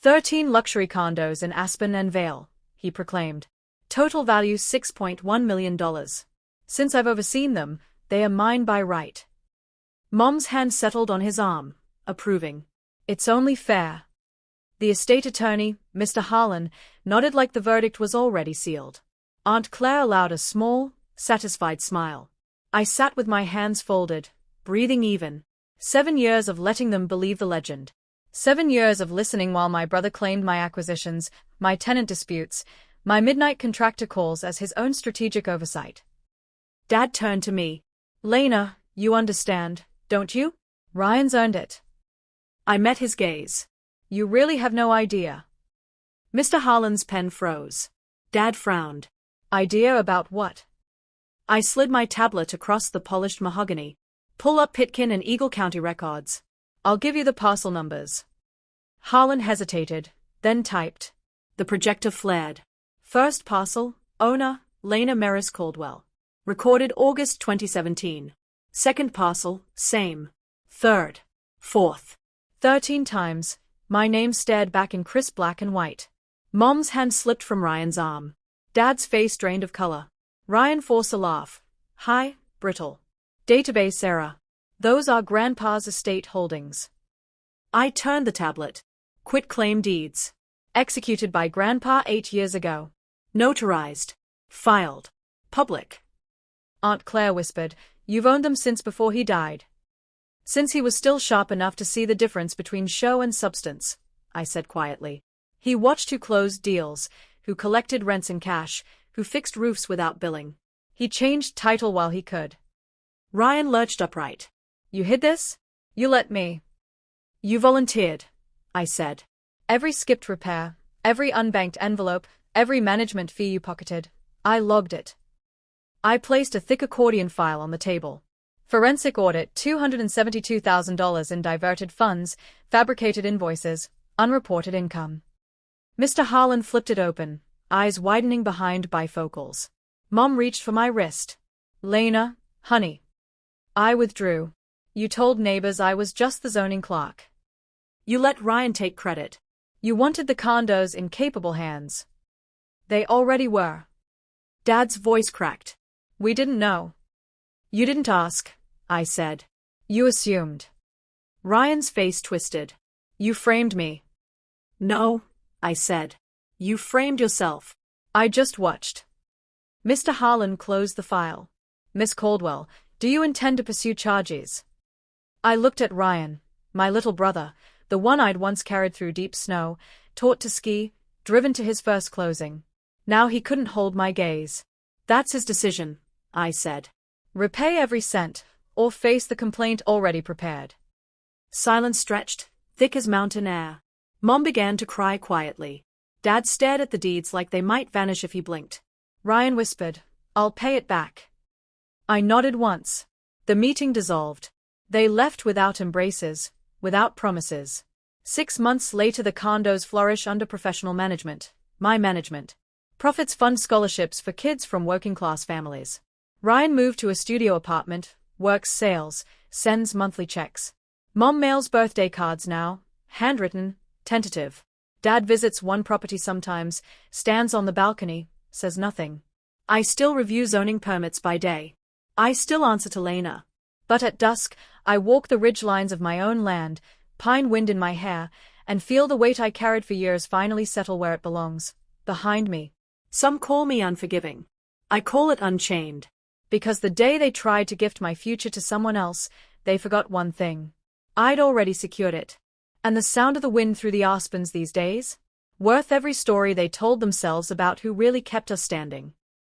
13 luxury condos in Aspen and Vale, he proclaimed. Total value $6.1 million. Since I've overseen them, they are mine by right. Mom's hand settled on his arm, approving. It's only fair. The estate attorney, Mr. Harlan, nodded like the verdict was already sealed. Aunt Claire allowed a small, satisfied smile. I sat with my hands folded, breathing even. 7 years of letting them believe the legend. 7 years of listening while my brother claimed my acquisitions, my tenant disputes, my midnight contractor calls as his own strategic oversight. Dad turned to me. Lena, you understand, don't you? Ryan's earned it. I met his gaze. You really have no idea. Mr. Harlan's pen froze. Dad frowned. Idea about what? I slid my tablet across the polished mahogany. Pull up Pitkin and Eagle County records. I'll give you the parcel numbers. Harlan hesitated, then typed. The projector flared. First parcel, owner, Lena Maris Caldwell. Recorded August 2017. Second parcel, same. Third. Fourth. 13 times, my name stared back in crisp black and white. Mom's hand slipped from Ryan's arm. Dad's face drained of color. Ryan forced a laugh. Hi, brittle. Database error. Those are Grandpa's estate holdings. I turned the tablet. Quit claim deeds. Executed by Grandpa 8 years ago. Notarized. Filed. Public. Aunt Claire whispered, You've owned them since before he died. Since he was still sharp enough to see the difference between show and substance, I said quietly. He watched who closed deals, who collected rents in cash, who fixed roofs without billing. He changed title while he could. Ryan lurched upright. You hid this? You let me. You volunteered, I said. Every skipped repair, every unbanked envelope, every management fee you pocketed, I logged it. I placed a thick accordion file on the table. Forensic audit $272,000 in diverted funds, fabricated invoices, unreported income. Mr. Harlan flipped it open, eyes widening behind bifocals. Mom reached for my wrist. Lena, honey. I withdrew. You told neighbors I was just the zoning clerk. You let Ryan take credit. You wanted the condos in capable hands. They already were. Dad's voice cracked. We didn't know. You didn't ask, I said. You assumed. Ryan's face twisted. You framed me. No, I said. You framed yourself. I just watched. Mr. Harlan closed the file. Miss Caldwell, do you intend to pursue charges? I looked at Ryan, my little brother, the one I'd once carried through deep snow, taught to ski, driven to his first closing. Now he couldn't hold my gaze. That's his decision, I said. Repay every cent, or face the complaint already prepared. Silence stretched, thick as mountain air. Mom began to cry quietly. Dad stared at the deeds like they might vanish if he blinked. Ryan whispered, I'll pay it back. I nodded once. The meeting dissolved. They left without embraces, without promises. 6 months later the condos flourish under professional management, my management. Profits fund scholarships for kids from working-class families. Ryan moved to a studio apartment, works sales, sends monthly checks. Mom mails birthday cards now, handwritten, tentative. Dad visits one property sometimes, stands on the balcony, says nothing. I still review zoning permits by day. I still answer to Lena. But at dusk, I walk the ridgelines of my own land, pine wind in my hair, and feel the weight I carried for years finally settle where it belongs, behind me. Some call me unforgiving. I call it unchained. Because the day they tried to gift my future to someone else, they forgot one thing. I'd already secured it. And the sound of the wind through the aspens these days? Worth every story they told themselves about who really kept us standing.